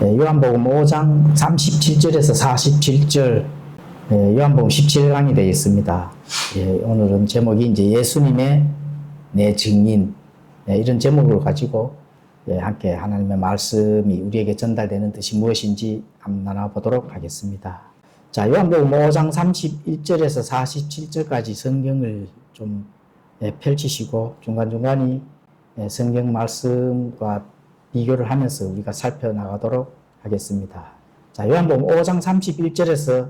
요한복음 5장 37절에서 47절, 요한복음 17강이 되어 있습니다. 오늘은 제목이 이제 예수님의 내 증인, 이런 제목을 가지고 함께 하나님의 말씀이 우리에게 전달되는 뜻이 무엇인지 한번 나눠보도록 하겠습니다. 자, 요한복음 5장 31절에서 47절까지 성경을 좀 펼치시고 중간중간이 성경 말씀과 비교를 하면서 우리가 살펴나가도록 하겠습니다. 자, 요한복음 5장 31절에서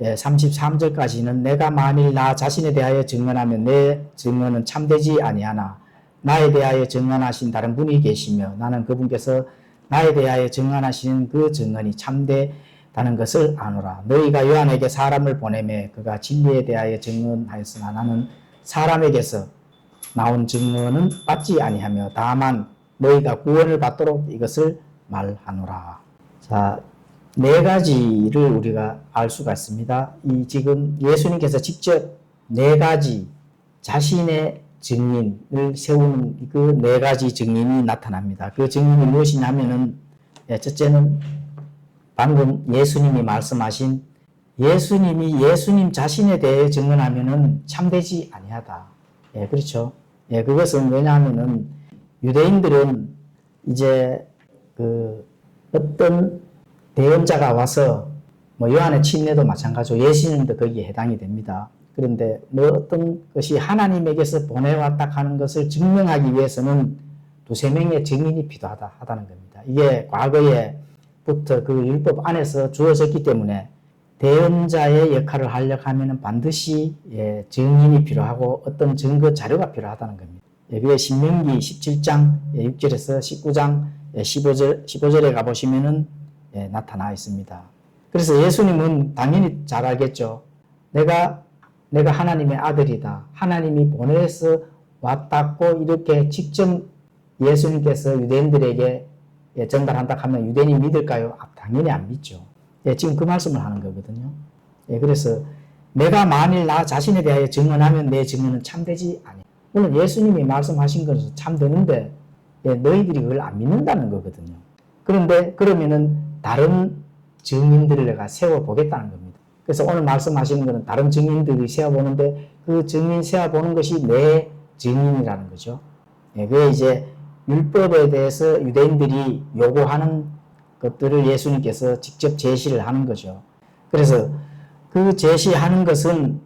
33절까지는 내가 만일 나 자신에 대하여 증언하면 내 증언은 참되지 아니하나 나에 대하여 증언하신 다른 분이 계시며 나는 그분께서 나에 대하여 증언하시는 그 증언이 참되다는 것을 아노라. 너희가 요한에게 사람을 보내매 그가 진리에 대하여 증언하였으나 나는 사람에게서 나온 증언은 받지 아니하며 다만 너희가 구원을 받도록 이것을 말하노라. 자, 네 가지를 우리가 알 수가 있습니다. 이 지금 예수님께서 직접 네 가지 자신의 증인을 세우는 그 네 가지 증인이 나타납니다. 그 증인이 무엇이냐면은 첫째는 방금 예수님이 말씀하신 예수님이 예수님 자신에 대해 증언하면은 참되지 아니하다. 그렇죠. 그것은 왜냐하면은 유대인들은 이제 어떤 대언자가 와서 요한의 침례도 마찬가지로 예수님도 거기에 해당이 됩니다. 그런데 어떤 것이 하나님에게서 보내왔다 하는 것을 증명하기 위해서는 두세 명의 증인이 필요하다는 겁니다. 이게 과거에부터 그 율법 안에서 주어졌기 때문에 대언자의 역할을 하려고 하면 반드시 증인이 필요하고 어떤 증거 자료가 필요하다는 겁니다. 그게 신명기 17장 6절에서 19장 15절에 가보시면은 나타나 있습니다. 그래서 예수님은 당연히 잘 알겠죠. 내가 하나님의 아들이다. 하나님이 보내서 왔다고 이렇게 직접 예수님께서 유대인들에게 전달한다 하면 유대인이 믿을까요? 당연히 안 믿죠. 지금 그 말씀을 하는 거거든요. 그래서 내가 만일 나 자신에 대하여 증언하면 내 증언은 참되지 아니야. 물론 예수님이 말씀하신 것은 참되는데 너희들이 그걸 안 믿는다는 거거든요. 그런데 그러면은 다른 증인들을 내가 세워보겠다는 겁니다. 그래서 오늘 말씀하시는 것은 다른 증인들이 세워보는데 그 증인 세워보는 것이 내 증인이라는 거죠. 그게 이제 율법에 대해서 유대인들이 요구하는 것들을 예수님께서 직접 제시를 하는 거죠. 그래서 그 제시하는 것은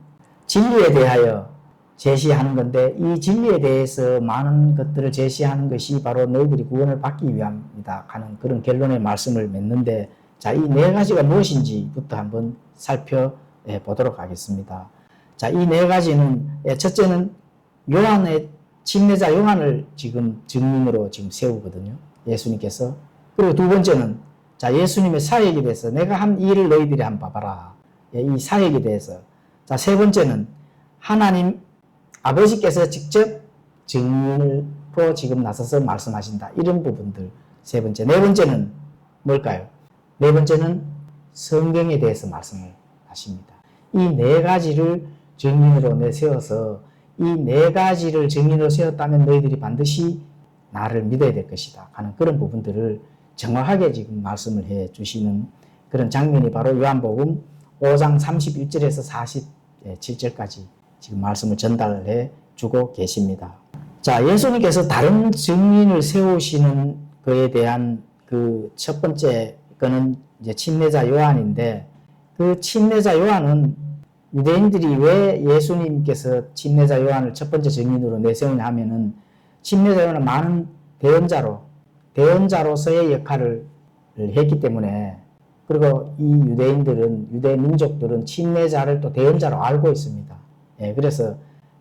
진리에 대하여 제시하는 건데 이 진리에 대해서 많은 것들을 제시하는 것이 바로 너희들이 구원을 받기 위함이다 하는 그런 결론의 말씀을 맺는데 자, 이 네 가지가 무엇인지부터 한번 살펴보도록 하겠습니다. 자, 이 네 가지는 첫째는 요한의 침례자 요한을 지금 증인으로 지금 세우거든요. 예수님께서. 그리고 두 번째는 자, 예수님의 사역에 대해서 내가 한 일을 너희들이 한번 봐봐라. 이 사역에 대해서. 자, 세 번째는 하나님 아버지께서 직접 증인으로 지금 나서서 말씀하신다. 이런 부분들. 세 번째. 네 번째는 뭘까요? 네 번째는 성경에 대해서 말씀을 하십니다. 이 네 가지를 증인으로 내세워서 이 네 가지를 증인으로 세웠다면 너희들이 반드시 나를 믿어야 될 것이다 하는 그런 부분들을 정확하게 지금 말씀을 해 주시는 그런 장면이 바로 요한복음 5장 31절에서 47절까지 지금 말씀을 전달해 주고 계십니다. 자, 예수님께서 다른 증인을 세우시는 것에 대한 그 첫 번째 거는 이제 침례자 요한인데 그 침례자 요한은 유대인들이 왜 예수님께서 침례자 요한을 첫 번째 증인으로 내세우냐 하면은 침례자 요한은 많은 대언자로서의 역할을 했기 때문에 그리고 이 유대 민족들은 침례자를 또 대언자로 알고 있습니다. 그래서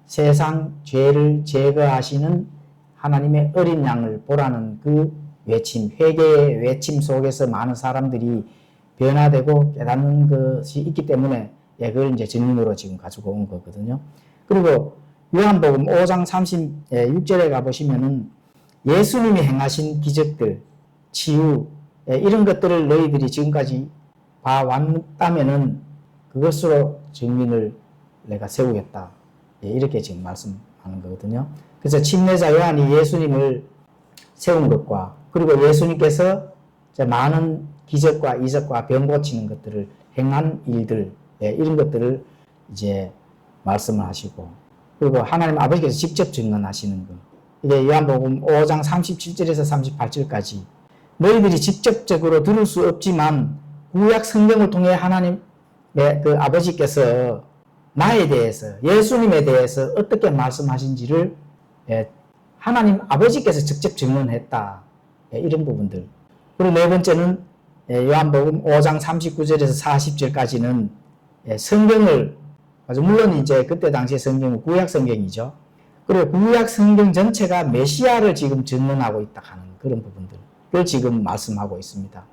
세상 죄를 제거하시는 하나님의 어린 양을 보라는 그 외침, 회개의 외침 속에서 많은 사람들이 변화되고 깨닫는 것이 있기 때문에 그걸 이제 증인으로 지금 가지고 온 거거든요. 그리고 요한복음 5장 36절에 가보시면은 예수님이 행하신 기적들, 치유, 이런 것들을 너희들이 지금까지 봐왔다면은 그것으로 증인을 내가 세우겠다. 이렇게 지금 말씀하는 거거든요. 그래서 침례자 요한이 예수님을 세운 것과 그리고 예수님께서 많은 기적과 이적과 병 고치는 것들을 행한 일들, 이런 것들을 이제 말씀을 하시고, 그리고 하나님 아버지께서 직접 증언하시는 것. 이게 요한복음 5장 37절에서 38절까지 너희들이 직접적으로 들을 수 없지만 구약 성경을 통해 하나님의 그 아버지께서 나에 대해서, 예수님에 대해서 어떻게 말씀하신지를 하나님 아버지께서 직접 증언했다. 이런 부분들. 그리고 네 번째는 요한복음 5장 39절에서 40절까지는 성경을, 물론 이제 그때 당시에 성경은 구약 성경이죠. 그리고 구약 성경 전체가 메시아를 지금 증언하고 있다 하는 그런 부분들을 지금 말씀하고 있습니다.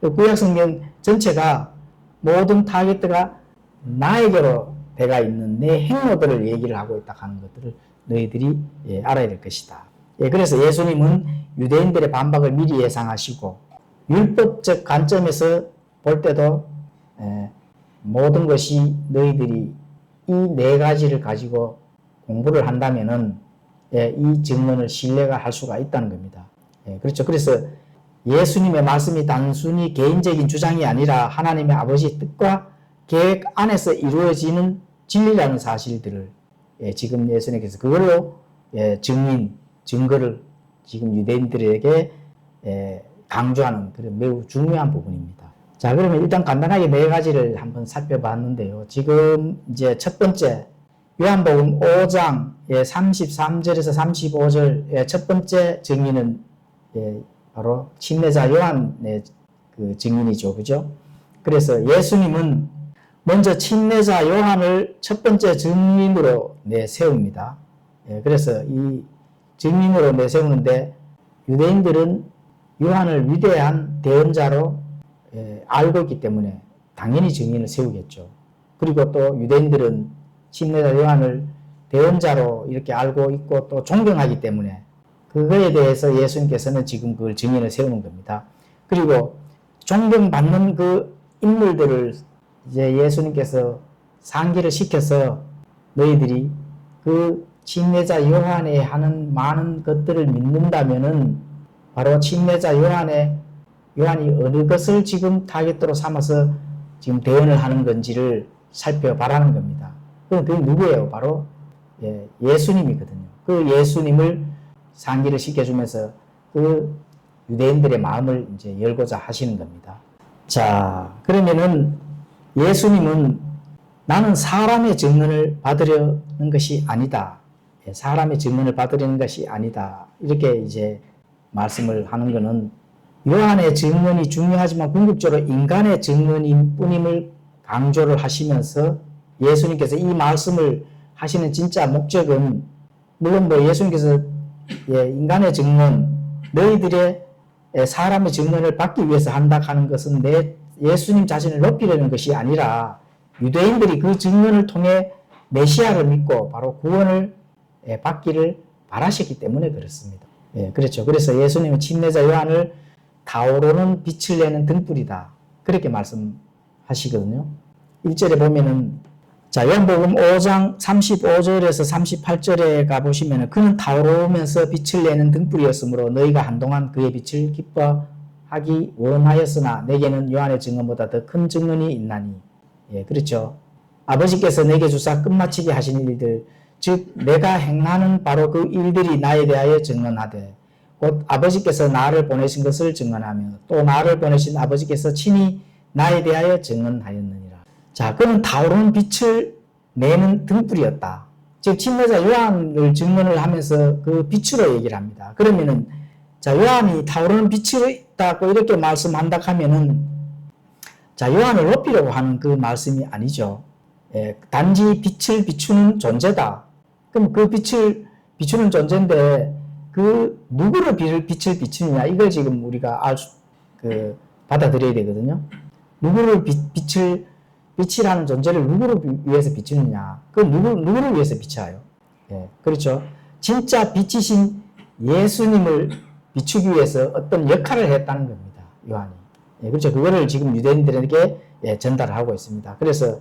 구약 성경 전체가 모든 타겟가 나에게로 배가 있는 내 행로들을 얘기를 하고 있다 하는 것들을 너희들이 알아야 될 것이다. 그래서 예수님은 유대인들의 반박을 미리 예상하시고 율법적 관점에서 볼 때도 모든 것이 너희들이 이 네 가지를 가지고 공부를 한다면은 이 증언을 신뢰가 할 수가 있다는 겁니다. 그렇죠. 그래서 예수님의 말씀이 단순히 개인적인 주장이 아니라 하나님의 아버지의 뜻과 계획 안에서 이루어지는 진리라는 사실들을 지금 예수님께서 그걸로 증거를 지금 유대인들에게 강조하는 그런 매우 중요한 부분입니다. 자, 그러면 일단 간단하게 네 가지를 한번 살펴봤는데요. 지금 이제 첫 번째 요한복음 5장 33절에서 35절 첫 번째 증인은 바로 침례자 요한의 그 증인이죠. 그죠? 그래서 예수님은 먼저 침례자 요한을 첫 번째 증인으로 내세웁니다. 그래서 이 증인으로 내세우는데 유대인들은 요한을 위대한 대언자로 알고 있기 때문에 당연히 증인을 세우겠죠. 그리고 또 유대인들은 침례자 요한을 대언자로 이렇게 알고 있고 또 존경하기 때문에 그거에 대해서 예수님께서는 지금 그걸 증인을 세우는 겁니다. 그리고 존경받는 그 인물들을 이제 예수님께서 상기를 시켜서 너희들이 그 침례자 요한에 하는 많은 것들을 믿는다면은 바로 침례자 요한이 어느 것을 지금 타겟으로 삼아서 지금 대언을 하는 건지를 살펴봐라는 겁니다. 그게 누구예요? 바로 예수님이거든요. 그 예수님을 상기를 시켜주면서 그 유대인들의 마음을 이제 열고자 하시는 겁니다. 자, 그러면은 예수님은 나는 사람의 증언을 받으려는 것이 아니다. 사람의 증언을 받으려는 것이 아니다. 이렇게 이제 말씀을 하는 것은 요한의 증언이 중요하지만 궁극적으로 인간의 증언인 뿐임을 강조를 하시면서 예수님께서 이 말씀을 하시는 진짜 목적은 물론 뭐 예수님께서 인간의 증언, 너희들의 사람의 증언을 받기 위해서 한다 하는 것은 예수님 자신을 높이려는 것이 아니라 유대인들이 그 증언을 통해 메시아를 믿고 바로 구원을 받기를 바라셨기 때문에 그렇습니다. 그렇죠. 그래서 예수님은 침례자 요한을 타오르는 빛을 내는 등불이다. 그렇게 말씀하시거든요. 1절에 보면은 자, 요한복음 5장 35절에서 38절에 가보시면 그는 타오르면서 빛을 내는 등불이었으므로 너희가 한동안 그의 빛을 기뻐하기 원하였으나 내게는 요한의 증언보다 더 큰 증언이 있나니. 그렇죠. 아버지께서 내게 주사 끝마치게 하신 일들, 즉 내가 행하는 바로 그 일들이 나에 대하여 증언하되 곧 아버지께서 나를 보내신 것을 증언하며 또 나를 보내신 아버지께서 친히 나에 대하여 증언하였느니라. 자, 그는 타오르는 빛을 내는 등불이었다. 즉 침례자 요한을 증언을 하면서 그 빛으로 얘기를 합니다. 그러면은 자, 요한이 타오르는 빛이 있다고 이렇게 말씀한다 하면은 자, 요한을 높이려고 하는 그 말씀이 아니죠. 단지 빛을 비추는 존재다. 그럼 그 빛을 비추는 존재인데 그 누구를 빛을 비추느냐 이걸 지금 우리가 받아들여야 되거든요. 누구를 빛이라는 존재를 누구를 위해서 비추느냐. 그 누구를 위해서 비춰요. 그렇죠. 진짜 빛이신 예수님을 비추기 위해서 어떤 역할을 했다는 겁니다. 요한이. 그렇죠. 그거를 지금 유대인들에게 전달을 하고 있습니다. 그래서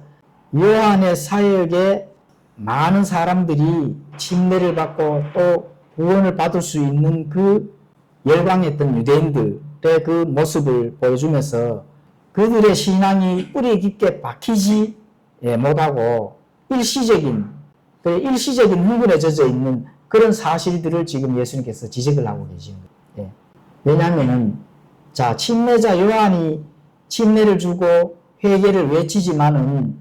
요한의 사역에 많은 사람들이 침례를 받고 또 구원을 받을 수 있는 그 열광했던 유대인들의 그 모습을 보여주면서 그들의 신앙이 뿌리 깊게 박히지 못하고 일시적인 흥분에 젖어 있는 그런 사실들을 지금 예수님께서 지적을 하고 계시는 거예요. 왜냐하면은 자, 침례자 요한이 침례를 주고 회개를 외치지만은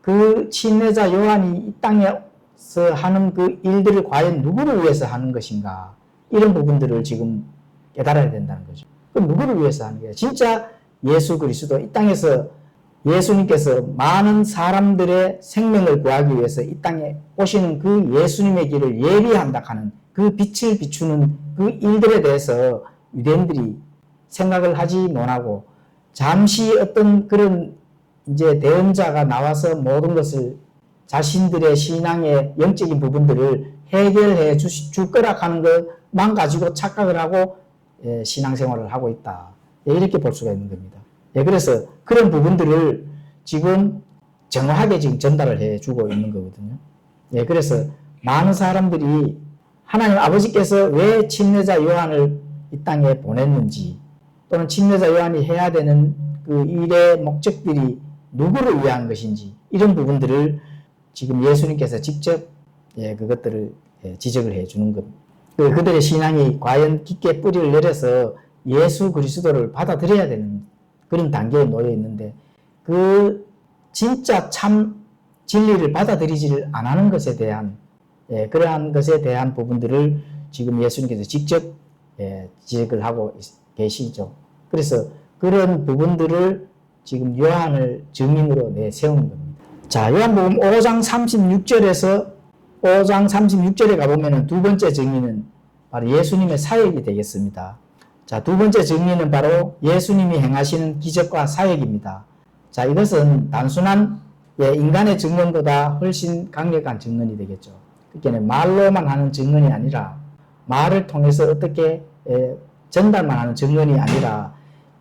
그 침례자 요한이 이 땅에서 하는 그 일들을 과연 누구를 위해서 하는 것인가, 이런 부분들을 지금 깨달아야 된다는 거죠. 그럼 누구를 위해서 하는 거예요? 진짜 예수 그리스도, 이 땅에서 예수님께서 많은 사람들의 생명을 구하기 위해서 이 땅에 오시는 그 예수님의 길을 예비한다 하는 그 빛을 비추는 그 일들에 대해서 유대인들이 생각을 하지 못하고, 잠시 어떤 그런 이제 대언자가 나와서 모든 것을 자신들의 신앙의 영적인 부분들을 해결해 줄 거라 하는 것만 가지고 착각을 하고 신앙생활을 하고 있다. 이렇게 볼 수가 있는 겁니다. 그래서 그런 부분들을 지금 정확하게 지금 전달을 해주고 있는 거거든요. 그래서 많은 사람들이 하나님 아버지께서 왜 침례자 요한을 이 땅에 보냈는지, 또는 침례자 요한이 해야 되는 그 일의 목적들이 누구를 위한 것인지, 이런 부분들을 지금 예수님께서 직접 그것들을 지적을 해주는 겁니다. 그들의 신앙이 과연 깊게 뿌리를 내려서 예수 그리스도를 받아들여야 되는 그런 단계에 놓여 있는데, 그 진짜 참 진리를 받아들이지를 안 하는 것에 대한 그러한 것에 대한 부분들을 지금 예수님께서 직접 지적을 하고 계시죠. 그래서 그런 부분들을 지금 요한을 증인으로 내세우는 겁니다. 자, 요한복음 5장 36절에 가보면 두 번째 증인은 바로 예수님의 사역이 되겠습니다. 자, 두 번째 증인은 바로 예수님이 행하시는 기적과 사역입니다. 자, 이것은 단순한 인간의 증언보다 훨씬 강력한 증언이 되겠죠. 그러니까 말로만 하는 증언이 아니라, 말을 통해서 어떻게 전달만 하는 증언이 아니라,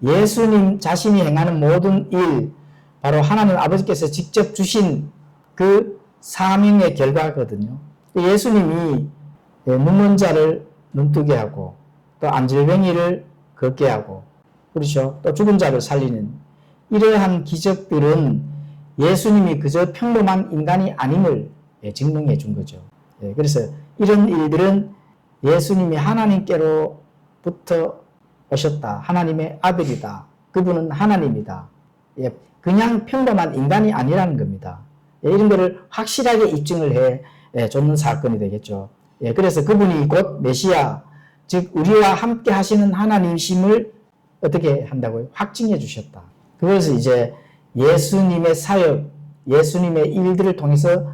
예수님 자신이 행하는 모든 일, 바로 하나님 아버지께서 직접 주신 그 사명의 결과거든요. 예수님이 눈먼 자를 눈뜨게 하고, 또 안질뱅이를 걷게 하고, 그렇죠. 또 죽은 자를 살리는 이러한 기적들은 예수님이 그저 평범한 인간이 아님을 증명해 준 거죠. 그래서 이런 일들은 예수님이 하나님께로부터 오셨다, 하나님의 아들이다, 그분은 하나님이다, 그냥 평범한 인간이 아니라는 겁니다. 이런 것을 확실하게 입증을 해 줬는 사건이 되겠죠. 그래서 그분이 곧 메시아, 즉 우리와 함께 하시는 하나님심을 어떻게 한다고요? 확증해 주셨다. 그것을 이제 예수님의 사역, 예수님의 일들을 통해서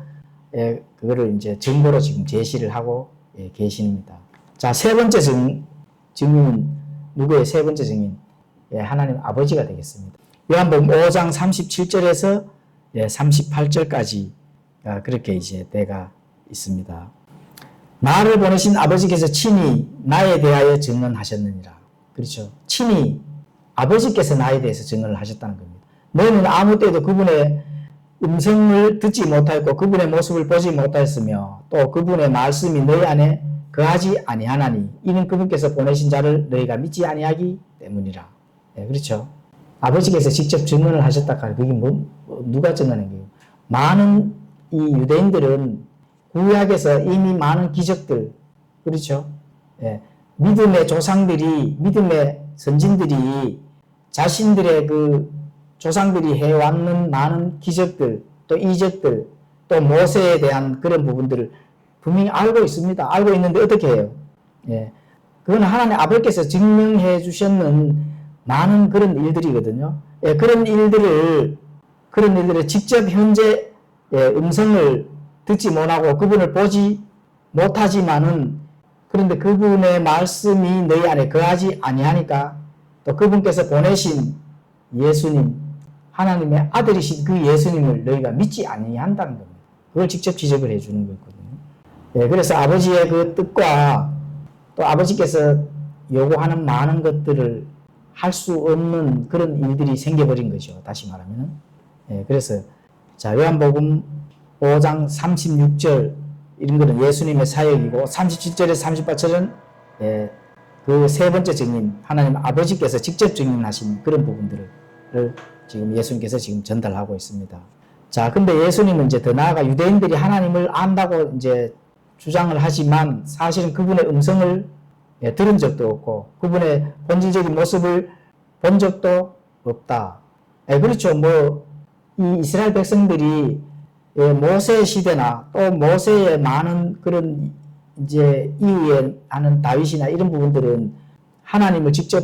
그거를 이제 증거로 지금 제시를 하고 계십니다. 자, 세 번째 증인은 누구의 세 번째 증인? 하나님 아버지가 되겠습니다. 요한복음 5장 37절에서 38절까지 그렇게 이제 때가 있습니다. 나를 보내신 아버지께서 친히 나에 대하여 증언하셨느니라. 그렇죠. 친히 아버지께서 나에 대해서 증언을 하셨다는 겁니다. 너희는 아무 때도 그분의 음성을 듣지 못하였고 그분의 모습을 보지 못하였으며 또 그분의 말씀이 너희 안에 거하지 아니하나니 이는 그분께서 보내신 자를 너희가 믿지 아니하기 때문이라. 그렇죠. 아버지께서 직접 증언을 하셨다 하니 그게 누가 증언한 거예요? 많은 이 유대인들은 구약에서 이미 많은 기적들, 그렇죠. 믿음의 조상들이, 믿음의 선진들이 자신들의 그 조상들이 해왔는 많은 기적들, 또 이적들, 또 모세에 대한 그런 부분들을 분명히 알고 있습니다. 알고 있는데 어떻게 해요? 그건 하나님 아버지께서 증명해 주셨는 많은 그런 일들이거든요. 그런 일들을 직접 현재 음성을 듣지 못하고 그분을 보지 못하지만은 그런데 그분의 말씀이 너희 안에 거하지 아니하니까 또 그분께서 보내신 예수님, 하나님의 아들이신 그 예수님을 너희가 믿지 아니한다는 겁니다. 그걸 직접 지적을 해주는 거거든요. 그래서 아버지의 그 뜻과 또 아버지께서 요구하는 많은 것들을 할 수 없는 그런 일들이 생겨버린 거죠. 다시 말하면은. 그래서 자, 요한복음 5장 36절 이런 거는 예수님의 사역이고 37절에서 38절은 그 세 번째 증인 하나님 아버지께서 직접 증인하신 그런 부분들을 지금 예수님께서 지금 전달하고 있습니다. 자, 근데 예수님은 이제 더 나아가 유대인들이 하나님을 안다고 이제 주장을 하지만 사실은 그분의 음성을 들은 적도 없고 그분의 본질적인 모습을 본 적도 없다. 그렇죠. 이 이스라엘 백성들이 모세 시대나 또 모세의 많은 그런 이제 이후에 하는 다윗이나 이런 부분들은 하나님을 직접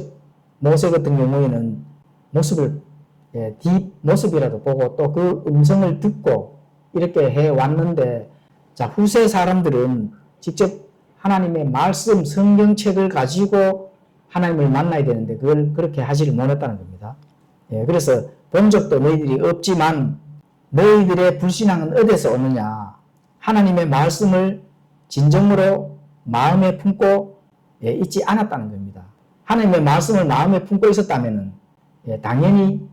모세 같은 경우에는 모습을 뒷모습이라도 보고 또 그 음성을 듣고 이렇게 해 왔는데, 자, 후세 사람들은 직접 하나님의 말씀, 성경책을 가지고 하나님을 만나야 되는데 그걸 그렇게 하지를 못했다는 겁니다. 그래서 본 적도 너희들이 없지만 너희들의 불신앙은 어디서 오느냐? 하나님의 말씀을 진정으로 마음에 품고 있지 않았다는 겁니다. 하나님의 말씀을 마음에 품고 있었다면 당연히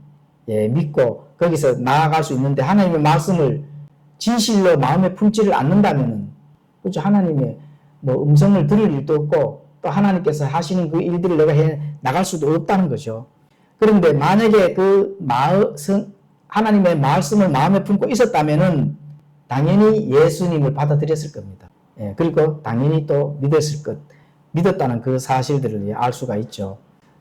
믿고 거기서 나아갈 수 있는데 하나님의 말씀을 진실로 마음에 품지를 않는다면 그렇죠. 하나님의 음성을 들을 일도 없고 또 하나님께서 하시는 그 일들을 내가 해 나갈 수도 없다는 거죠. 그런데 만약에 하나님의 말씀을 마음에 품고 있었다면은 당연히 예수님을 받아들였을 겁니다. 그리고 당연히 또 믿었다는 그 사실들을 알 수가 있죠.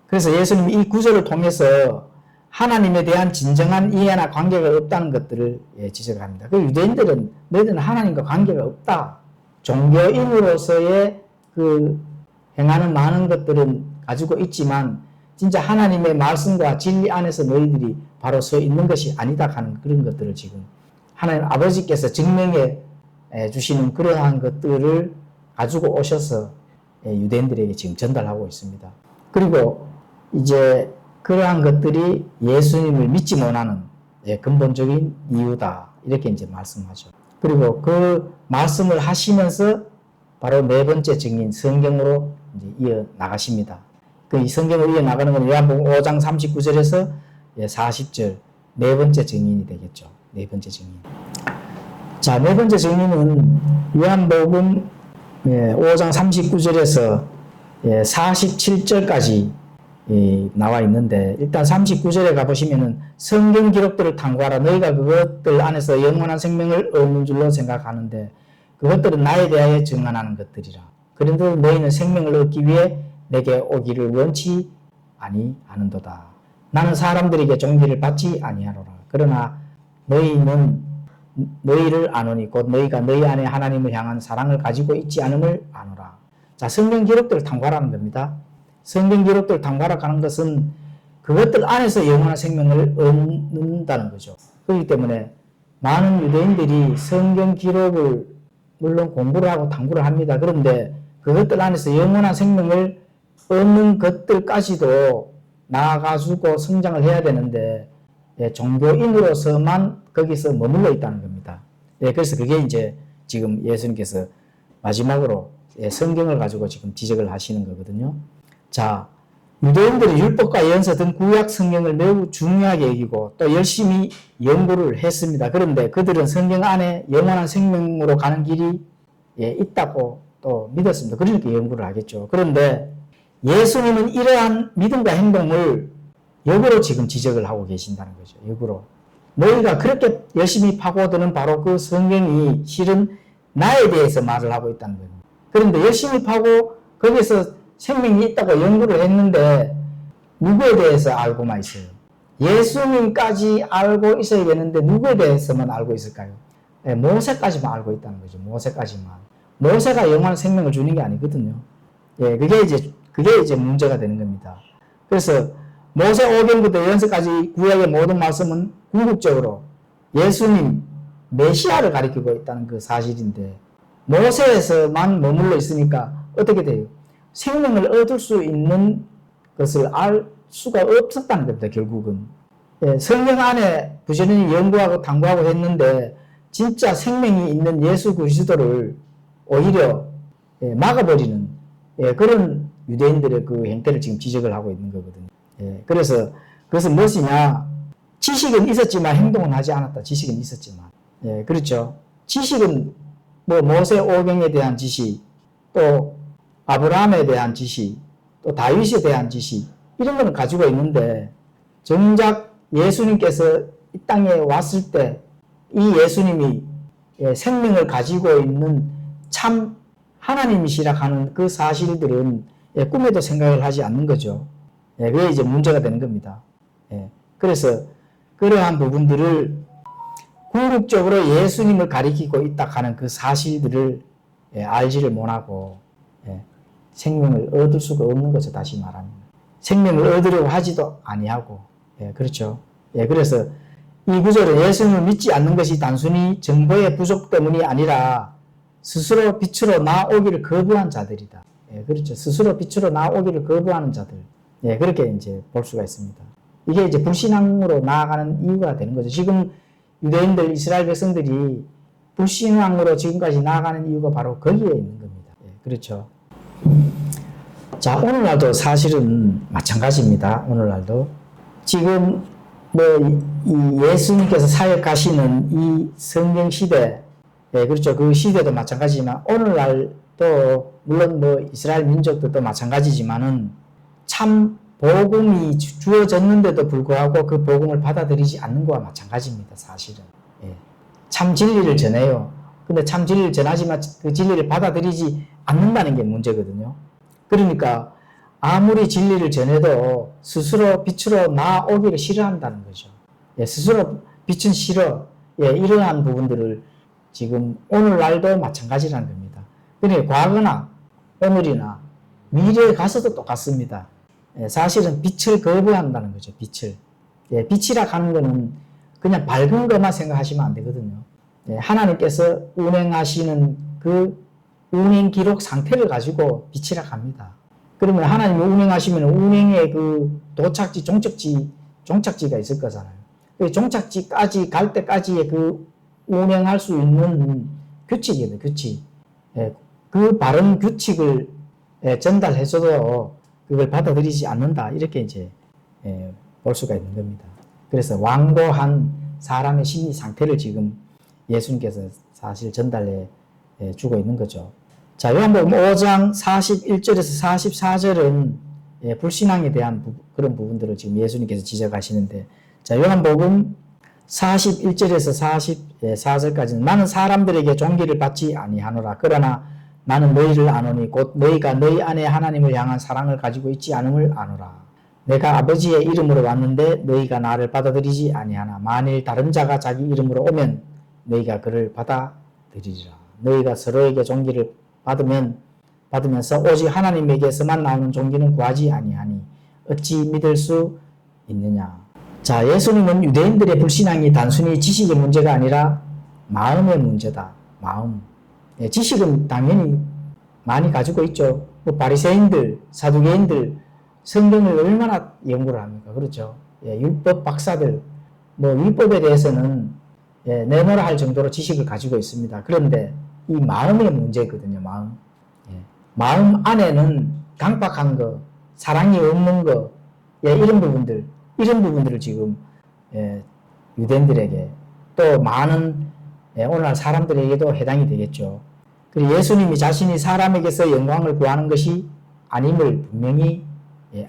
그래서 예수님이 이 구절을 통해서 하나님에 대한 진정한 이해나 관계가 없다는 것들을 지적합니다. 그 유대인들은 너희들은 하나님과 관계가 없다. 종교인으로서의 그 행하는 많은 것들은 가지고 있지만 진짜 하나님의 말씀과 진리 안에서 너희들이 바로 서 있는 것이 아니다 하는 그런 것들을 지금 하나님 아버지께서 증명해 주시는 그러한 것들을 가지고 오셔서 유대인들에게 지금 전달하고 있습니다. 그리고 이제 그러한 것들이 예수님을 믿지 못하는 근본적인 이유다. 이렇게 이제 말씀하죠. 그리고 그 말씀을 하시면서 바로 네 번째 증인 성경으로 이제 이어 나가십니다. 그 성경을 이어 나가는 건 요한복음 5장 39절에서 40절 네 번째 증인이 되겠죠. 네 번째 증인. 자, 네 번째 증인은 요한복음 5장 39절에서 47절까지 나와 있는데, 일단 39절에 가보시면은 성경 기록들을 탐구하라. 너희가 그것들 안에서 영원한 생명을 얻는 줄로 생각하는데 그것들은 나에 대하여 증언하는 것들이라. 그런데 너희는 생명을 얻기 위해 내게 오기를 원치 아니하는도다. 나는 사람들에게 종기를 받지 아니하노라. 그러나 너희를 아노니 곧 너희가 너희 안에 하나님을 향한 사랑을 가지고 있지 않음을 아노라. 자, 성경 기록들을 탐구하라는 겁니다. 성경 기록들을 탐구하라 하는 것은 그것들 안에서 영원한 생명을 얻는다는 거죠. 그렇기 때문에 많은 유대인들이 성경 기록을 물론 공부를 하고 탐구를 합니다. 그런데 그것들 안에서 영원한 생명을 얻는 것들까지도 나아가지고 성장을 해야 되는데 종교인으로서만 거기서 머물러 있다는 겁니다. 그래서 그게 이제 지금 예수님께서 마지막으로 성경을 가지고 지금 지적을 하시는 거거든요. 자, 유대인들이 율법과 예언서 등 구약 성경을 매우 중요하게 여기고 또 열심히 연구를 했습니다. 그런데 그들은 성경 안에 영원한 생명으로 가는 길이 있다고 또 믿었습니다. 그러니까 연구를 하겠죠. 그런데 예수님은 이러한 믿음과 행동을 역으로 지금 지적을 하고 계신다는 거죠. 역으로. 너희가 그렇게 열심히 파고드는 바로 그 성경이 실은 나에 대해서 말을 하고 있다는 거예요. 그런데 열심히 파고 거기서 생명이 있다고 연구를 했는데 누구에 대해서 알고만 있어요? 예수님까지 알고 있어야겠는데 누구에 대해서만 알고 있을까요? 모세까지만 알고 있다는 거죠. 모세까지만. 모세가 영원한 생명을 주는 게 아니거든요. 그게 이제 문제가 되는 겁니다. 그래서 모세 오경부터 예언서까지 구약의 모든 말씀은 궁극적으로 예수님 메시아를 가리키고 있다는 그 사실인데 모세에서만 머물러 있으니까 어떻게 돼요? 생명을 얻을 수 있는 것을 알 수가 없었다는 겁니다. 결국은. 성경 안에 부지런히 연구하고 탐구하고 했는데 진짜 생명이 있는 예수 그리스도를 오히려 막아버리는 그런 유대인들의 그 행태를 지금 지적을 하고 있는 거거든요. 그래서 그것은 무엇이냐? 지식은 있었지만 행동은 하지 않았다. 지식은 있었지만. 그렇죠. 지식은 모세 오경에 대한 지식, 또 아브라함에 대한 지식, 또 다윗에 대한 지식, 이런 거는 가지고 있는데 정작 예수님께서 이 땅에 왔을 때 이 예수님이 생명을 가지고 있는 참 하나님이시라 하는 그 사실들은 꿈에도 생각을 하지 않는 거죠. 그게 이제 문제가 되는 겁니다. 그래서 그러한 부분들을 궁극적으로 예수님을 가리키고 있다 하는 그 사실들을 알지를 못하고 생명을 얻을 수가 없는 거죠. 다시 말하면 생명을 얻으려고 하지도 아니하고 그렇죠. 그래서 이 구절은 예수님을 믿지 않는 것이 단순히 정보의 부족 때문이 아니라 스스로 빛으로 나오기를 거부한 자들이다. 그렇죠. 스스로 빛으로 나오기를 거부하는 자들. 그렇게 이제 볼 수가 있습니다. 이게 이제 불신앙으로 나아가는 이유가 되는 거죠. 지금 유대인들, 이스라엘 백성들이 불신앙으로 지금까지 나아가는 이유가 바로 거기에 있는 겁니다. 그렇죠. 자, 오늘날도 사실은 마찬가지입니다. 오늘날도. 지금 이 예수님께서 사역하시는 이 성경 시대, 그렇죠. 그 시대도 마찬가지지만 오늘날도 물론 이스라엘 민족들도 마찬가지지만은 참 복음이 주어졌는데도 불구하고 그 복음을 받아들이지 않는 것과 마찬가지입니다. 사실은. 참 진리를 전해요. 근데 참 진리를 전하지만 그 진리를 받아들이지 않는다는 게 문제거든요. 그러니까 아무리 진리를 전해도 스스로 빛으로 나오기를 싫어한다는 거죠. 스스로 빛은 싫어. 이러한 부분들을 지금 오늘날도 마찬가지라는 겁니다. 그러니까 과거나 오늘이나 미래에 가서도 똑같습니다. 사실은 빛을 거부한다는 거죠. 빛을. 빛이라 하는 거는 그냥 밝은 것만 생각하시면 안 되거든요. 하나님께서 운행하시는 그 운행 기록 상태를 가지고 빛이라 합니다. 그러면 하나님이 운행하시면 운행의 그 도착지, 종착지가 있을 거잖아요. 그 종착지까지 갈 때까지의 그 운행할 수 있는 규칙이에요, 규칙. 그 바른 규칙을 전달해줘도 그걸 받아들이지 않는다. 이렇게 이제 볼 수가 있는 겁니다. 그래서 완고한 사람의 심리 상태를 지금 예수님께서 사실 전달해 주고 있는 거죠. 자, 요한복음 5장 41절에서 44절은 불신앙에 대한 그런 부분들을 지금 예수님께서 지적하시는데, 자, 요한복음 41절에서 44절까지는 나는 사람들에게 종기를 받지 아니하노라. 그러나 나는 너희를 아노니 곧 너희가 너희 안에 하나님을 향한 사랑을 가지고 있지 않음을 아노라. 내가 아버지의 이름으로 왔는데 너희가 나를 받아들이지 아니하나 만일 다른 자가 자기 이름으로 오면 너희가 그를 받아들이리라. 너희가 서로에게 종기를 받으면서 오직 하나님에게서만 나오는 종기는 구하지 아니하니 어찌 믿을 수 있느냐. 자, 예수님은 유대인들의 불신앙이 단순히 지식의 문제가 아니라 마음의 문제다. 마음. 지식은 당연히 많이 가지고 있죠. 바리새인들, 사두개인들 성경을 얼마나 연구를 합니까? 그렇죠. 율법 박사들, 율법에 대해서는 내노라 할 정도로 지식을 가지고 있습니다. 그런데 이 마음의 문제거든요. 마음 안에는 강박한 거, 사랑이 없는 거, 이런 부분들을 지금 유대인들에게 또 많은 오늘날 사람들에게도 해당이 되겠죠. 그리고 예수님이 자신이 사람에게서 영광을 구하는 것이 아님을 분명히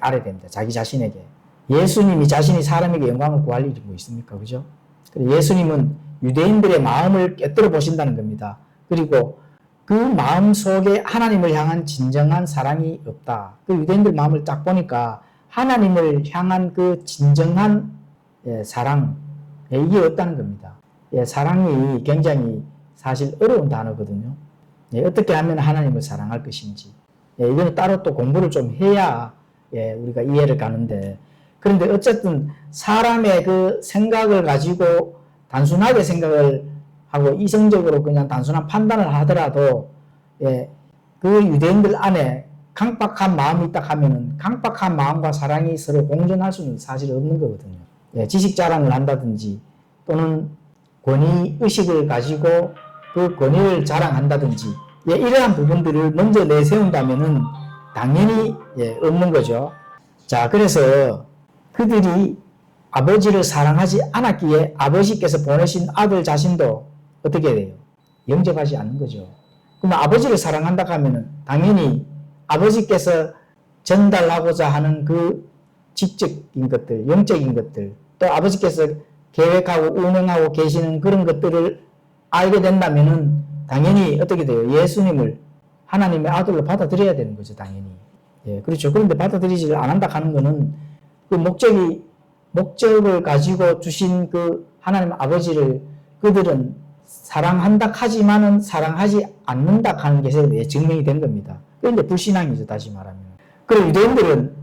알아야 됩니다. 자기 자신에게. 예수님이 자신이 사람에게 영광을 구할 일이 뭐 있습니까? 그죠? 그리고 예수님은 유대인들의 마음을 깨뜨려 보신다는 겁니다. 그리고 그 마음 속에 하나님을 향한 진정한 사랑이 없다. 그 유대인들 마음을 딱 보니까 하나님을 향한 그 진정한 사랑, 이게 없다는 겁니다. 사랑이 굉장히 사실 어려운 단어거든요. 어떻게 하면 하나님을 사랑할 것인지. 이거는 따로 또 공부를 좀 해야 우리가 이해를 가는데, 그런데 어쨌든 사람의 그 생각을 가지고 단순하게 생각을 하고 이성적으로 그냥 단순한 판단을 하더라도 그 유대인들 안에 강박한 마음이 있다 하면은 강박한 마음과 사랑이 서로 공존할 수는 사실 없는 거거든요. 지식 자랑을 한다든지 또는 권위 의식을 가지고 그 권위를 자랑한다든지 이러한 부분들을 먼저 내세운다면은 당연히 없는 거죠. 자, 그래서 그들이 아버지를 사랑하지 않았기에 아버지께서 보내신 아들 자신도 어떻게 돼요? 영접하지 않는 거죠. 그럼 아버지를 사랑한다 하면은 당연히 아버지께서 전달하고자 하는 그 지적인 것들, 영적인 것들, 또 아버지께서 계획하고 운영하고 계시는 그런 것들을 알게 된다면은 당연히 어떻게 돼요? 예수님을 하나님의 아들로 받아들여야 되는 거죠, 당연히. 예, 그렇죠. 그런데 받아들이지를 안 한다 하는 거는 그 목적을 가지고 주신 그 하나님 아버지를 그들은 사랑한다 하지만은 사랑하지 않는다 하는 것에 증명이 된 겁니다. 그런데 불신앙이죠, 다시 말하면. 그리고 유대인들은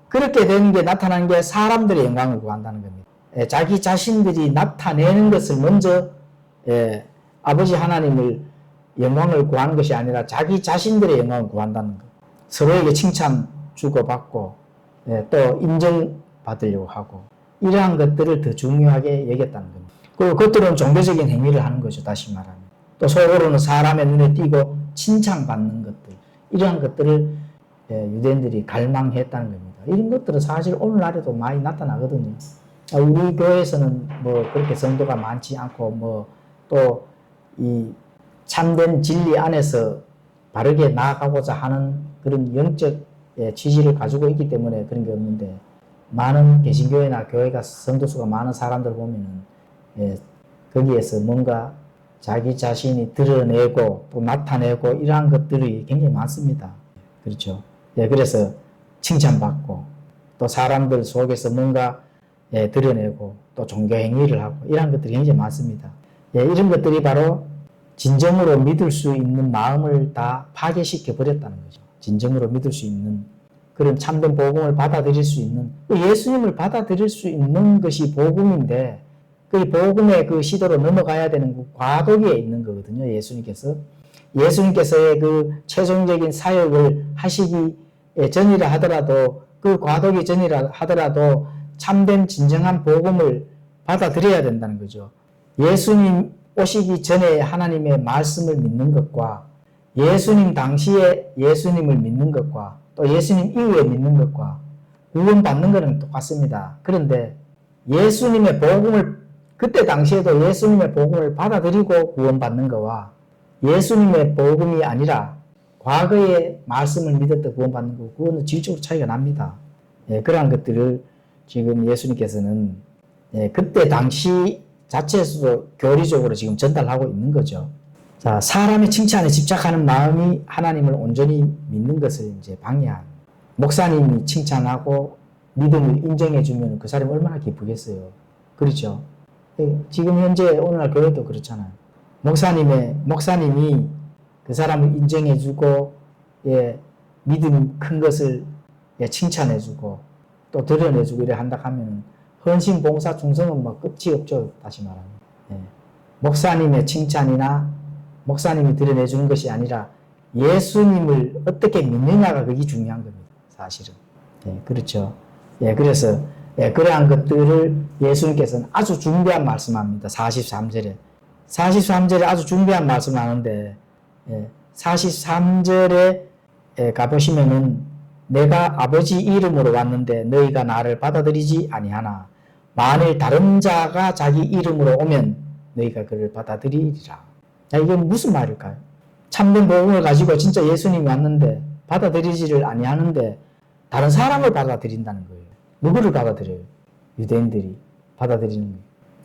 그렇게 되는 게 나타나는 게 사람들의 영광을 구한다는 겁니다. 예, 자기 자신들이 나타내는 것을 먼저 아버지 하나님을 영광을 구하는 것이 아니라 자기 자신들의 영광을 구한다는 것. 서로에게 칭찬 주고받고 또 인정받으려고 하고 이러한 것들을 더 중요하게 여겼다는 겁니다. 그리고 그것들은 종교적인 행위를 하는 거죠. 다시 말하면. 또 속으로는 사람의 눈에 띄고 칭찬받는 것들 이러한 것들을 유대인들이 갈망했다는 겁니다. 이런 것들은 사실 오늘날에도 많이 나타나거든요. 우리 교회에서는 뭐 그렇게 성도가 많지 않고 뭐 또 이 참된 진리 안에서 바르게 나아가고자 하는 그런 영적 취지를 가지고 있기 때문에 그런 게 없는데 많은 개신교회나 교회가 성도수가 많은 사람들 보면은 거기에서 뭔가 자기 자신이 드러내고 또 나타내고 이러한 것들이 굉장히 많습니다. 그렇죠. 그래서 칭찬받고 또 사람들 속에서 뭔가 드러내고 또 종교 행위를 하고 이러한 것들이 굉장히 많습니다. 이런 것들이 바로 진정으로 믿을 수 있는 마음을 다 파괴시켜 버렸다는 거죠. 진정으로 믿을 수 있는 그런 참된 복음을 받아들일 수 있는 예수님을 받아들일 수 있는 것이 복음인데 그 복음의 그 시도로 넘어가야 되는 그 과도기에 있는 거거든요. 예수님께서의 그 최종적인 사역을 하시기 전이라 하더라도 그 과도기 전이라 하더라도 참된 진정한 복음을 받아들여야 된다는 거죠. 예수님 오시기 전에 하나님의 말씀을 믿는 것과 예수님 당시에 예수님을 믿는 것과 또 예수님 이후에 믿는 것과 구원받는 것은 똑같습니다. 그런데 예수님의 복음을 그때 당시에도 예수님의 복음을 받아들이고 구원받는 것과 예수님의 복음이 아니라 과거의 말씀을 믿었다 구원받는 것 그거는 질적으로 차이가 납니다. 그러한 것들을 지금 예수님께서는 그때 당시 자체에서도 교리적으로 지금 전달하고 있는 거죠. 자, 사람의 칭찬에 집착하는 마음이 하나님을 온전히 믿는 것을 이제 방해한. 목사님이 칭찬하고 믿음을 인정해주면 그 사람이 얼마나 기쁘겠어요. 그렇죠? 지금 현재 오늘날 교회도 그렇잖아요. 목사님이 그 사람을 인정해주고, 믿음 큰 것을 칭찬해주고, 또 드러내주고 이래 한다 하면 헌신, 봉사, 충성은 뭐 끝이 없죠. 다시 말하면. 목사님의 칭찬이나 목사님이 드러내주는 것이 아니라 예수님을 어떻게 믿느냐가 그게 중요한 겁니다. 사실은. 그렇죠. 그래서 그러한 것들을 예수님께서는 아주 중대한 말씀합니다. 43절에. 43절에 아주 중대한 말씀을 하는데 43절에 가보시면은 내가 아버지 이름으로 왔는데 너희가 나를 받아들이지 아니하나 만일 다른 자가 자기 이름으로 오면 너희가 그를 받아들이리라. 이게 무슨 말일까요? 참된 복음을 가지고 진짜 예수님이 왔는데 받아들이지를 아니하는데 다른 사람을 받아들인다는 거예요. 누구를 받아들여요? 유대인들이 받아들이는 거예요.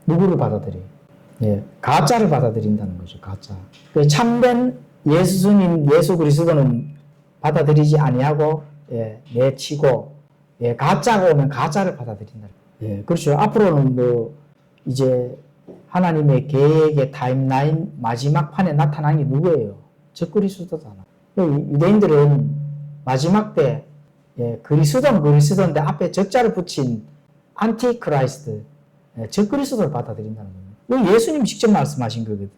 누구를 받아들여요? 가짜를 받아들인다는 거죠. 가짜. 참된 예수님, 예수 그리스도는 받아들이지 아니하고 내치고 가짜가 오면 가짜를 받아들인다. 그렇죠. 앞으로는 뭐 이제 하나님의 계획의 타임라인 마지막 판에 나타난 게 누구예요? 저 그리스도잖아. 유대인들은 마지막 때 그리스도인데 앞에 적자를 붙인 안티크라이스트, 저 그리스도를 받아들인다는 겁니다. 예수님이 직접 말씀하신 거거든.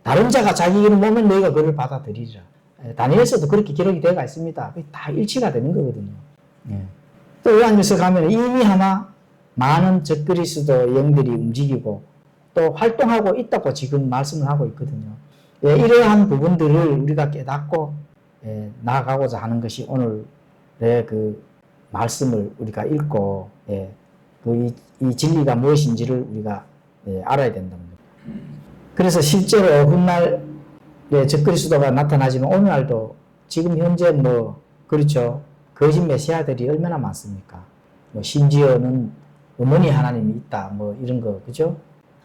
다른 자가 자기 이름 오면 너희가 그를 받아들이라. 다니엘서도 그렇게 기록이 되어 있습니다. 다 일치가 되는 거거든요. 또 요한일서 가면 이미 하나 많은 적그리스도 영들이 움직이고 또 활동하고 있다고 지금 말씀을 하고 있거든요. 이러한 부분들을 우리가 깨닫고 나아가고자 하는 것이 오늘의 그 말씀을 우리가 읽고 이 진리가 무엇인지를 우리가 알아야 된다는 거죠. 그래서 실제로 훗날 적그리스도가 나타나지만 오늘날도 지금 현재 뭐 그렇죠. 거짓 메시아들이 얼마나 많습니까? 뭐 심지어는 어머니 하나님이 있다, 뭐 이런 거, 그죠?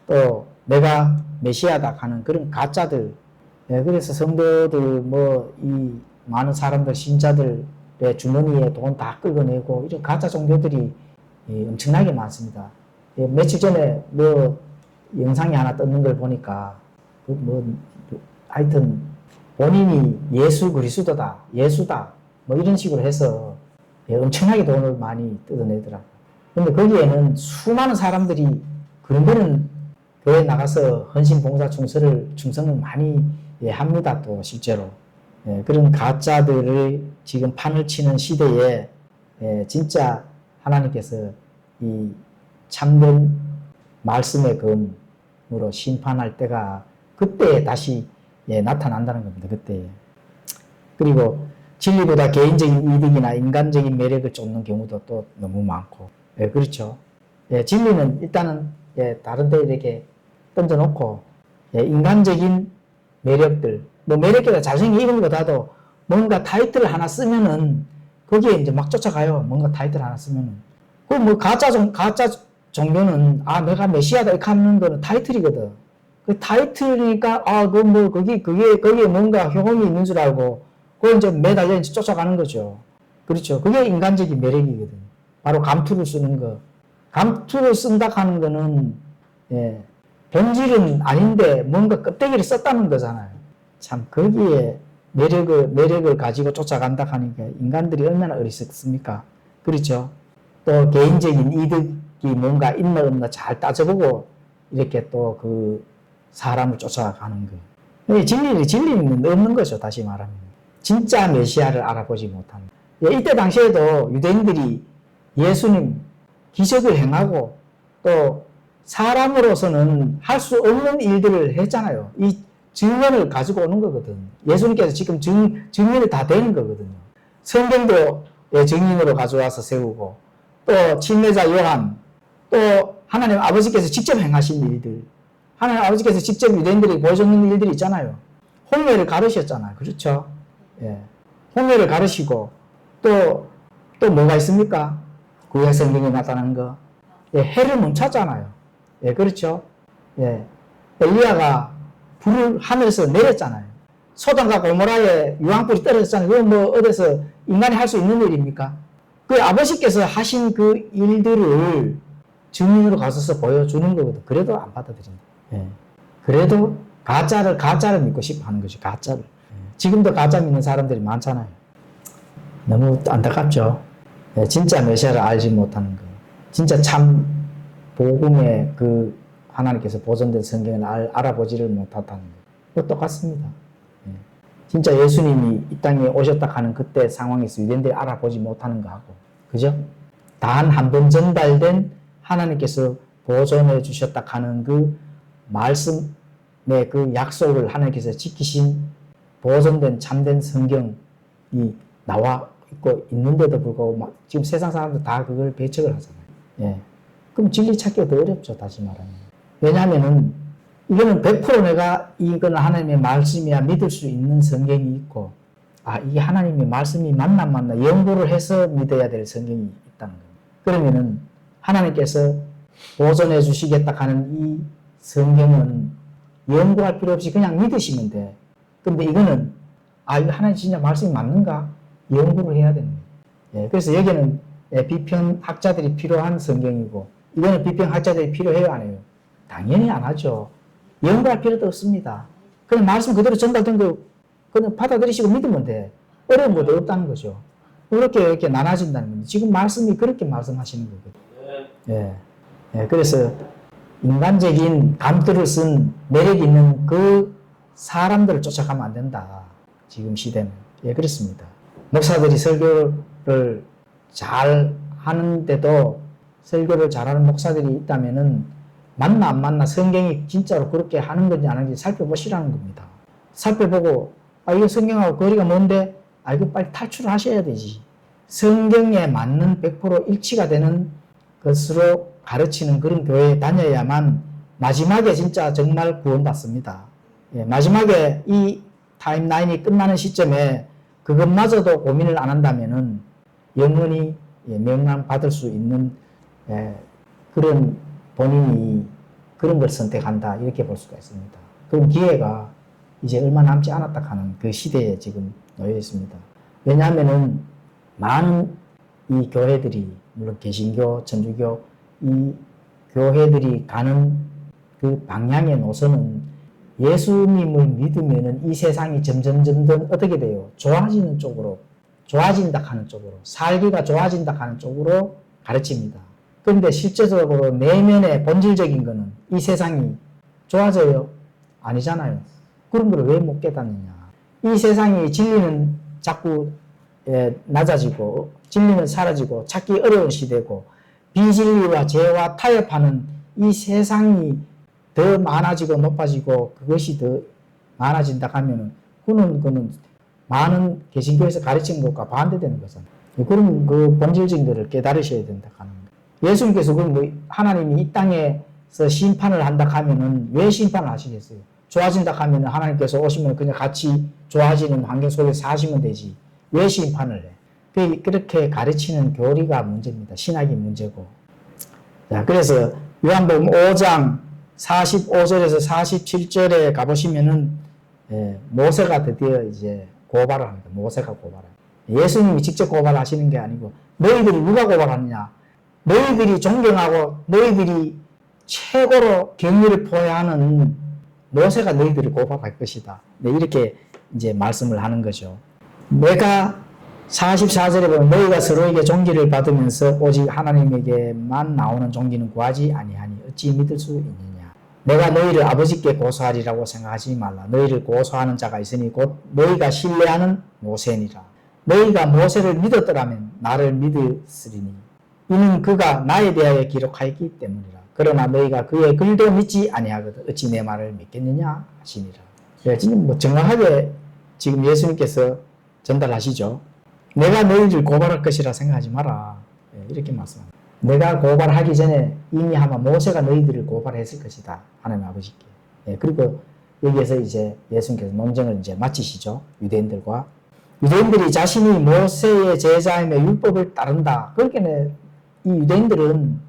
또 내가 메시아다 하는 그런 가짜들. 예, 그래서 성도들 뭐 이 많은 사람들 신자들의 주머니에 돈 다 긁어내고 이런 가짜 종교들이 엄청나게 많습니다. 예, 며칠 전에 뭐 영상이 하나 떴는 걸 보니까 하여튼 본인이 예수 그리스도다, 예수다 뭐 이런 식으로 해서 엄청나게 돈을 많이 뜯어내더라고요. 근데 거기에는 수많은 사람들이 그런 거는 교회 나가서 헌신 봉사 충성을 많이 합니다. 또 실제로 그런 가짜들을 지금 판을 치는 시대에 진짜 하나님께서 이 참된 말씀의 검으로 심판할 때가 그때 다시 나타난다는 겁니다. 그때. 그리고 진리보다 개인적인 이득이나 인간적인 매력을 쫓는 경우도 또 너무 많고. 그렇죠. 진리는 일단은 다른 데 이렇게 던져놓고 인간적인 매력들, 뭐 매력보다 잘생긴 이런 거다도 뭔가 타이틀을 하나 쓰면은 거기에 이제 막 쫓아가요. 뭔가 타이틀 하나 쓰면은. 그 뭐 가짜 종교는 내가 메시아다 이렇게 하는 거는 타이틀이거든. 그 타이틀이니까 거기에 뭔가 효험이 있는 줄 알고 그걸 이제 매달려 이제 쫓아가는 거죠. 그렇죠. 그게 인간적인 매력이거든. 바로 감투를 쓰는 거. 감투를 쓴다 하는 거는 본질은 아닌데 뭔가 껍데기를 썼다는 거잖아요. 참 거기에 매력을 가지고 쫓아간다 하니까 인간들이 얼마나 어리석습니까? 그렇죠. 또 개인적인 이득이 뭔가 있나 없나 잘 따져보고 이렇게 또 그 사람을 쫓아가는 거. 진리는 없는 거죠. 다시 말하면. 진짜 메시아를 알아보지 못합니다. 이때 당시에도 유대인들이 예수님 기적을 행하고 또 사람으로서는 할 수 없는 일들을 했잖아요. 이 증언을 가지고 오는 거거든. 예수님께서 지금 증언이 다 되는 거거든요. 성경도 증인으로 가져와서 세우고 또 침례자 요한 또 하나님 아버지께서 직접 행하신 일들 하나님 아버지께서 직접 유대인들에게 보여줬는 일들이 있잖아요. 홍해를 가르셨잖아요. 그렇죠? 홍해를 가르시고 또 뭐가 있습니까? 구약 성경에 나타난 거. 해를 멈췄잖아요. 그렇죠? 엘리야가 불을 하늘에서 내렸잖아요. 소돔과 고모라에 유황불이 떨어졌잖아요. 그건 뭐 어디서 인간이 할 수 있는 일입니까? 그 아버지께서 하신 그 일들을 증인으로 가서서 보여주는 거거든. 그래도 안 받아들인다. 그래도 가짜를 믿고 싶어 하는 거죠. 가짜를. 지금도 가짜 믿는 사람들이 많잖아요. 너무 안타깝죠. 진짜 메시아를 알지 못하는 거. 진짜 참 복음의 그 하나님께서 보존된 성경을 알아보지를 못하다는 거. 똑같습니다. 진짜 예수님이 이 땅에 오셨다 하는 그때 상황에서 유대인들이 알아보지 못하는 거하고, 그죠? 단 한 번 전달된 하나님께서 보존해 주셨다 하는 그 말씀의 그 약속을 하나님께서 지키신 보존된 참된 성경이 나와 있고 있는데도 불구하고 지금 세상 사람들 다 그걸 배척을 하잖아요. 그럼 진리 찾기가 더 어렵죠. 다시 말하면. 왜냐하면은 이거는 100% 내가 이건 하나님의 말씀이야 믿을 수 있는 성경이 있고 이게 하나님의 말씀이 맞나 연구를 해서 믿어야 될 성경이 있다는 거예요. 그러면은 하나님께서 보존해 주시겠다 하는 이 성경은 연구할 필요 없이 그냥 믿으시면 돼. 근데 이거는 이거 하나님 진짜 말씀이 맞는가? 연구를 해야 됩니다. 그래서 여기는 비평학자들이 필요한 성경이고 이거는 비평학자들이 필요해요, 안 해요? 당연히 안 하죠. 연구할 필요도 없습니다. 그냥 말씀 그대로 전달된 거 그냥 받아들이시고 믿으면 돼. 어려운 것도 없다는 거죠. 이렇게 나눠진다는 겁니다. 지금 말씀이 그렇게 말씀하시는 거거든요. 그래서 인간적인 감투를 쓴 매력 있는 그 사람들을 쫓아가면 안 된다. 지금 시대는. 그렇습니다. 목사들이 설교를 잘 하는데도 설교를 잘하는 목사들이 있다면은 맞나 안 맞나 성경이 진짜로 그렇게 하는 건지 안 하는지 살펴보시라는 겁니다. 살펴보고 이거 성경하고 거리가 뭔데? 이거 빨리 탈출을 하셔야 되지. 성경에 맞는 100% 일치가 되는 것으로 가르치는 그런 교회에 다녀야만 마지막에 진짜 정말 구원받습니다. 마지막에 이 타임라인이 끝나는 시점에 그것마저도 고민을 안 한다면은 영원히 명망 받을 수 있는 그런 본인이 그런 걸 선택한다 이렇게 볼 수가 있습니다. 그럼 기회가 이제 얼마 남지 않았다 하는 그 시대에 지금 놓여 있습니다. 왜냐하면은 많은 이 교회들이 물론 개신교, 천주교 이 교회들이 가는 그 방향의 노선은 예수님을 믿으면은 이 세상이 점점 어떻게 돼요? 좋아지는 쪽으로, 좋아진다 하는 쪽으로, 살기가 좋아진다 하는 쪽으로 가르칩니다. 그런데 실제적으로 내면의 본질적인 거는 이 세상이 좋아져요? 아니잖아요. 그런 걸 왜 못 깨닫느냐. 이 세상이 진리는 자꾸 낮아지고 진리는 사라지고 찾기 어려운 시대고 비진리와 죄와 타협하는 이 세상이 더 많아지고 높아지고 그것이 더 많아진다 하면은 그는 많은 개신교에서 가르치는 것과 반대되는 거잖아요. 그런 그 본질적인 것을 깨달으셔야 된다 하는 거예요. 예수님께서 그럼 하나님이 이 땅에서 심판을 한다 하면은 왜 심판을 하시겠어요? 좋아진다 하면은 하나님께서 오시면 그냥 같이 좋아지는 환경 속에서 사시면 되지. 왜 심판을 해? 그렇게 가르치는 교리가 문제입니다. 신학이 문제고. 자, 그래서 요한복음 5장 45절에서 47절에 가보시면은 모세가 드디어 이제 고발을 합니다. 모세가 고발합니다. 예수님이 직접 고발하시는 게 아니고 너희들이 누가 고발하느냐? 너희들이 존경하고 너희들이 최고로 경의를 표하는 모세가 너희들을 고발할 것이다. 네, 이렇게 이제 말씀을 하는 거죠. 내가 44절에 보면 너희가 서로에게 존귀를 받으면서 오직 하나님에게만 나오는 존귀는 구하지 아니하니 어찌 믿을 수 있느냐. 내가 너희를 아버지께 고소하리라고 생각하지 말라. 너희를 고소하는 자가 있으니 곧 너희가 신뢰하는 모세니라. 너희가 모세를 믿었더라면 나를 믿으리니 이는 그가 나에 대하여 기록하였기 때문이라. 그러나 너희가 그의 글도 믿지 아니하거든 어찌 내 말을 믿겠느냐 하시니라. 지금 뭐 정확하게 지금 예수님께서 전달하시죠. 내가 너희를 고발할 것이라 생각하지 마라. 이렇게 말씀합니다. 내가 고발하기 전에 이미 아마 모세가 너희들을 고발했을 것이다. 하나님 아버지께. 그리고 여기에서 이제 예수님께서 논쟁을 이제 마치시죠. 유대인들과. 유대인들이 자신이 모세의 제자이며 율법을 따른다. 그러니까 이 유대인들은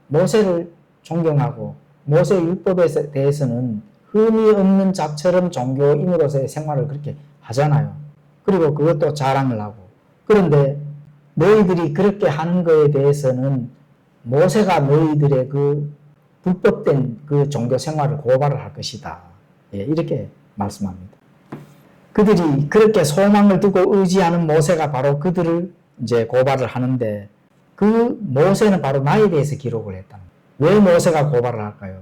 모세를 존경하고 모세 율법에 대해서는 흠이 없는 자처럼 종교인으로서의 생활을 그렇게 하잖아요. 그리고 그것도 자랑을 하고. 그런데 너희들이 그렇게 하는 거에 대해서는 모세가 너희들의 그 불법된 그 종교 생활을 고발을 할 것이다. 이렇게 말씀합니다. 그들이 그렇게 소망을 두고 의지하는 모세가 바로 그들을 이제 고발을 하는데 그 모세는 바로 나에 대해서 기록을 했다는 거예요. 왜 모세가 고발을 할까요?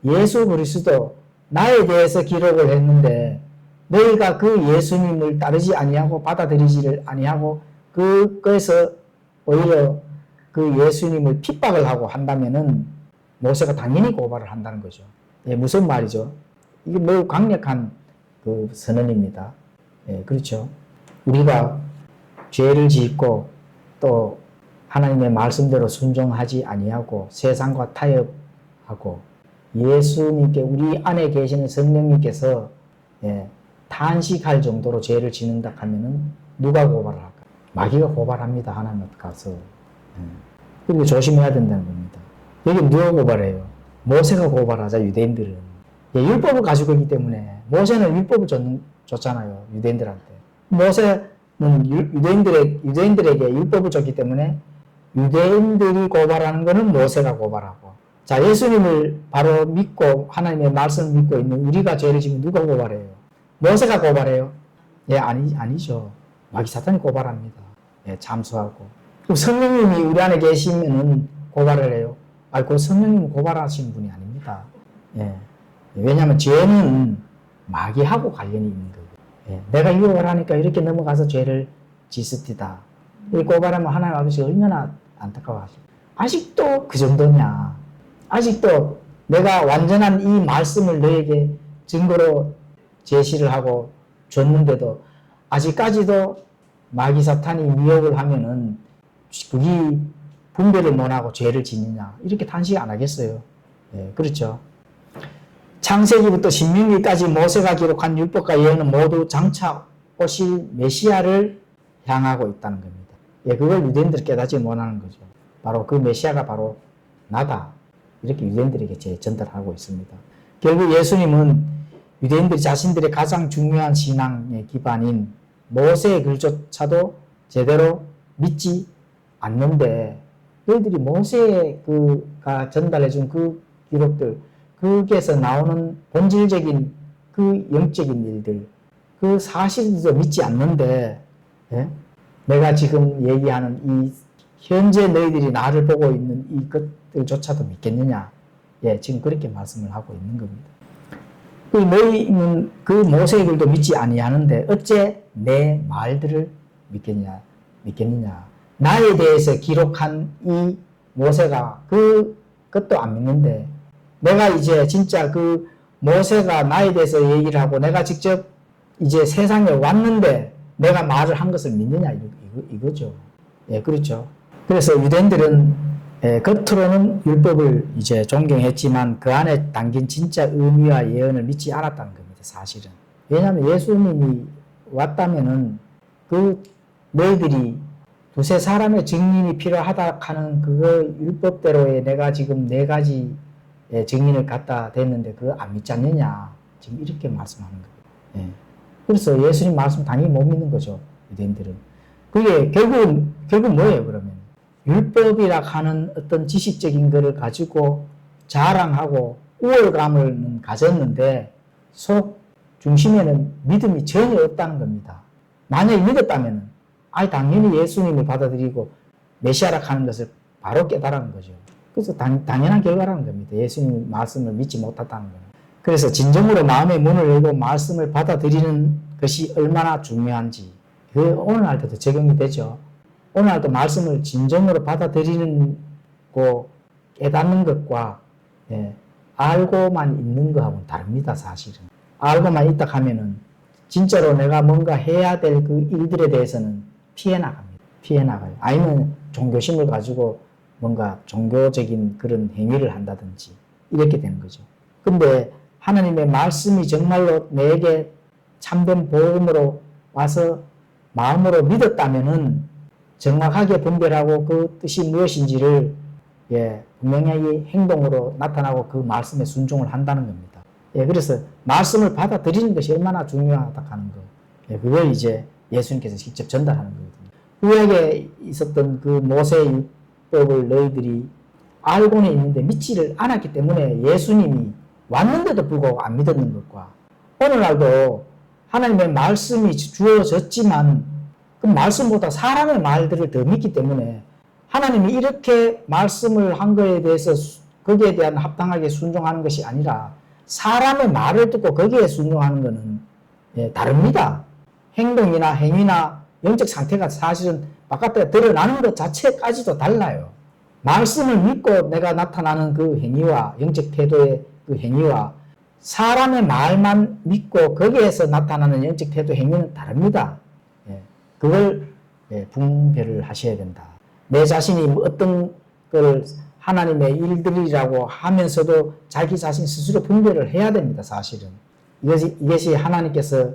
예수 그리스도 나에 대해서 기록을 했는데 너희가 그 예수님을 따르지 아니하고 받아들이지를 아니하고 그거에서 오히려 그 예수님을 핍박을 하고 한다면은 모세가 당연히 고발을 한다는 거죠. 무슨 말이죠? 이게 매우 강력한 그 선언입니다. 그렇죠. 우리가 죄를 짓고 또 하나님의 말씀대로 순종하지 아니하고 세상과 타협하고 예수님께 우리 안에 계시는 성령님께서 탄식할 정도로 죄를 짓는다 하면은 누가 고발을 할까? 마귀가 고발합니다. 하나님 앞에 가서. 그리고 조심해야 된다는 겁니다. 여기 누가 고발해요? 모세가 고발하자 유대인들은. 율법을 가지고 있기 때문에 모세는 율법을 줬잖아요. 유대인들한테. 모세는 유대인들에게 율법을 줬기 때문에 유대인들이 고발하는 것은 모세가 고발하고. 자, 예수님을 바로 믿고 하나님의 말씀을 믿고 있는 우리가 죄를 지면 누가 고발해요? 모세가 고발해요? 아니죠. 마귀 사탄이 고발합니다. 참수하고. 그럼 성령님이 우리 안에 계시면은 고발을 해요. 그 성령님은 고발하시는 분이 아닙니다. 왜냐하면 죄는 마귀하고 관련이 있는 거예요. 내가 유혹을 하니까 이렇게 넘어가서 죄를 짓습니다. 이 고발하면 하나님 아버지가 얼마나 안타까워하시고. 아직도 그 정도냐. 아직도 내가 완전한 이 말씀을 너에게 증거로 제시를 하고 줬는데도 아직까지도 마귀 사탄이 미혹을 하면은 그게 분별을 못하고 죄를 짓느냐 이렇게 탄식 안 하겠어요. 그렇죠. 창세기부터 신명기까지 모세가 기록한 율법과 예언은 모두 장차 오실 메시아를 향하고 있다는 겁니다. 그걸 유대인들이 깨닫지 못하는 거죠. 바로 그 메시아가 바로 나다. 이렇게 유대인들에게 전달하고 있습니다. 결국 예수님은 유대인들이 자신들의 가장 중요한 신앙의 기반인 모세의 글조차도 제대로 믿지 않는데 너희들이 모세가 전달해준 그 기록들, 거기에서 나오는 본질적인 그 영적인 일들, 그 사실도 믿지 않는데, 예? 내가 지금 얘기하는 이 현재 너희들이 나를 보고 있는 이것들조차도 믿겠느냐? 예, 지금 그렇게 말씀을 하고 있는 겁니다. 너희는 그 모세의 글도 믿지 아니하는데 어째 내 말들을 믿겠느냐? 나에 대해서 기록한 이 모세가 그것도 안 믿는데 내가 이제 진짜 그 모세가 나에 대해서 얘기를 하고 내가 직접 이제 세상에 왔는데 내가 말을 한 것을 믿느냐 이거죠. 예, 그렇죠. 그래서 유대인들은 겉으로는 율법을 이제 존경했지만 그 안에 담긴 진짜 의미와 예언을 믿지 않았다는 겁니다. 사실은. 왜냐하면 예수님이 왔다면은 그 너희들이 두세 사람의 증인이 필요하다 하는 그 율법대로의 내가 지금 4가지 증인을 갖다 댔는데 그거 안 믿지 않느냐. 지금 이렇게 말씀하는 거예요. 예. 그래서 예수님 말씀 당연히 못 믿는 거죠. 유대인들은. 그게 결국 뭐예요, 그러면? 율법이라 하는 어떤 지식적인 것을 가지고 자랑하고 우월감을 가졌는데 속 중심에는 믿음이 전혀 없다는 겁니다. 만약에 믿었다면 당연히 예수님을 받아들이고 메시아라 하는 것을 바로 깨달은 거죠. 그래서 당연한 결과라는 겁니다. 예수님 말씀을 믿지 못했다는 겁니다. 그래서 진정으로 마음의 문을 열고 말씀을 받아들이는 것이 얼마나 중요한지 오늘날도 적용이 되죠. 오늘날도 말씀을 진정으로 받아들이는 거 깨닫는 것과 알고만 있는 거하고는 다릅니다. 사실은. 알고만 있다 하면은 진짜로 내가 뭔가 해야 될 그 일들에 대해서는 피해 나갑니다. 피해 나가요. 아니면 종교심을 가지고 뭔가 종교적인 그런 행위를 한다든지 이렇게 되는 거죠. 근데 하나님의 말씀이 정말로 내게 참된 복음으로 와서 마음으로 믿었다면은 정확하게 분별하고 그 뜻이 무엇인지를 분명히 행동으로 나타나고 그 말씀에 순종을 한다는 겁니다. 그래서 말씀을 받아들이는 것이 얼마나 중요하다 하는 거. 그걸 이제 예수님께서 직접 전달하는 거거든요. 구약에 있었던 그 모세의 율법을 너희들이 알고는 있는데 믿지를 않았기 때문에 예수님이 왔는데도 불구하고 안 믿었는 것과 오늘날도 하나님의 말씀이 주어졌지만 그 말씀보다 사람의 말들을 더 믿기 때문에 하나님이 이렇게 말씀을 한 거에 대해서 거기에 대한 합당하게 순종하는 것이 아니라 사람의 말을 듣고 거기에 순종하는 것은 다릅니다. 행동이나 행위나 영적 상태가 사실은 바깥에 드러나는 것 자체까지도 달라요. 말씀을 믿고 내가 나타나는 그 행위와 영적 태도의 그 행위와 사람의 말만 믿고 거기에서 나타나는 영적 태도 행위는 다릅니다. 그걸 분별을 하셔야 된다. 내 자신이 어떤 걸 하나님의 일들이라고 하면서도 자기 자신 스스로 분별을 해야 됩니다. 사실은. 이것이 하나님께서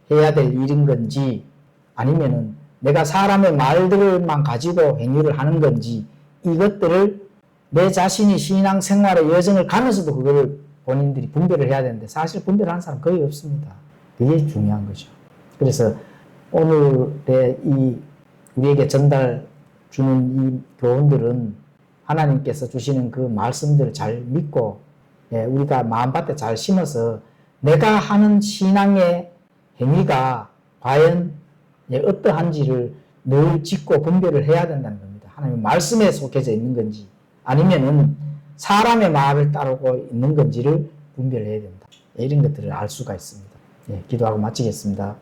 해야 될 일인 건지 아니면은 내가 사람의 말들만 가지고 행위를 하는 건지 이것들을 내 자신이 신앙생활의 여정을 가면서도 그걸 본인들이 분별을 해야 되는데 사실 분별하는 사람 거의 없습니다. 그게 중요한 거죠. 그래서 오늘의 우리에게 전달 주는 이 교훈들은 하나님께서 주시는 그 말씀들을 잘 믿고 우리가 마음밭에 잘 심어서 내가 하는 신앙의 행위가 과연 어떠한지를 늘 짓고 분별을 해야 된다는 겁니다. 하나님의 말씀에 속해져 있는 건지 아니면은 사람의 말을 따르고 있는 건지를 분별해야 된다. 이런 것들을 알 수가 있습니다. 기도하고 마치겠습니다.